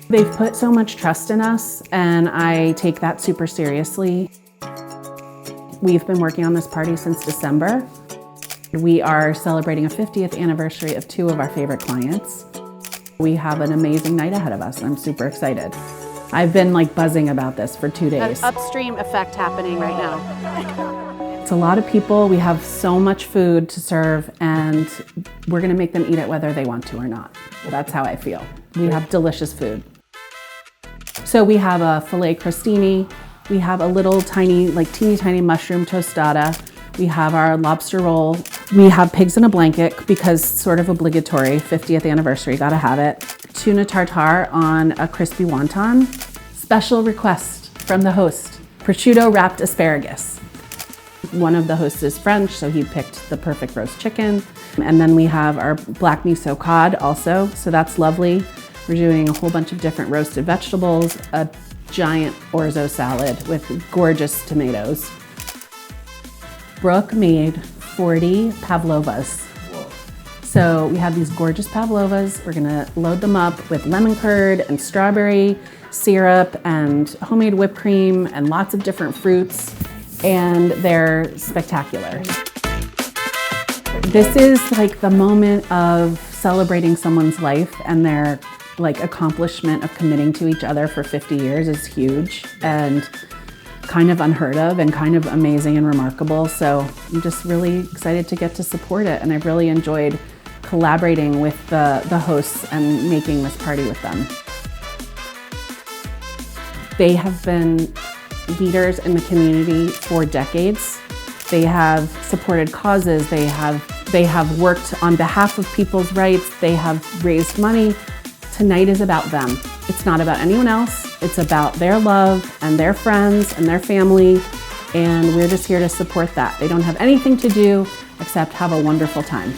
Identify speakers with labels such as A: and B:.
A: They've put so much trust in us, and I take that super seriously. We've been working on this party since December. We are celebrating a 50th anniversary of two of our favorite clients. We have an amazing night ahead of us. I'm super excited. I've been buzzing about this for 2 days.
B: An upstream effect happening right now.
A: It's a lot of people. We have so much food to serve, and we're gonna make them eat it whether they want to or not. That's how I feel. We have delicious food. So we have a filet crostini. We have a little tiny, teeny tiny mushroom tostada. We have our lobster roll. We have pigs in a blanket because sort of obligatory, 50th anniversary, gotta have it. Tuna tartare on a crispy wonton. Special request from the host, prosciutto wrapped asparagus. One of the hosts is French, so he picked the perfect roast chicken. And then we have our black miso cod also, so that's lovely. We're doing a whole bunch of different roasted vegetables, a giant orzo salad with gorgeous tomatoes. Brooke made 40 pavlovas. Whoa. So we have these gorgeous pavlovas. We're gonna load them up with lemon curd and strawberry syrup and homemade whipped cream and lots of different fruits, and they're spectacular. This is the moment of celebrating someone's life, and their accomplishment of committing to each other for 50 years is huge and kind of unheard of and kind of amazing and remarkable. So I'm just really excited to get to support it, and I've really enjoyed collaborating with the hosts and making this party with them. They have been leaders in the community for decades. They have supported causes. They have worked on behalf of people's rights. They have raised money. Tonight is about them. It's not about anyone else. It's about their love and their friends and their family, and we're just here to support that. They don't have anything to do except have a wonderful time.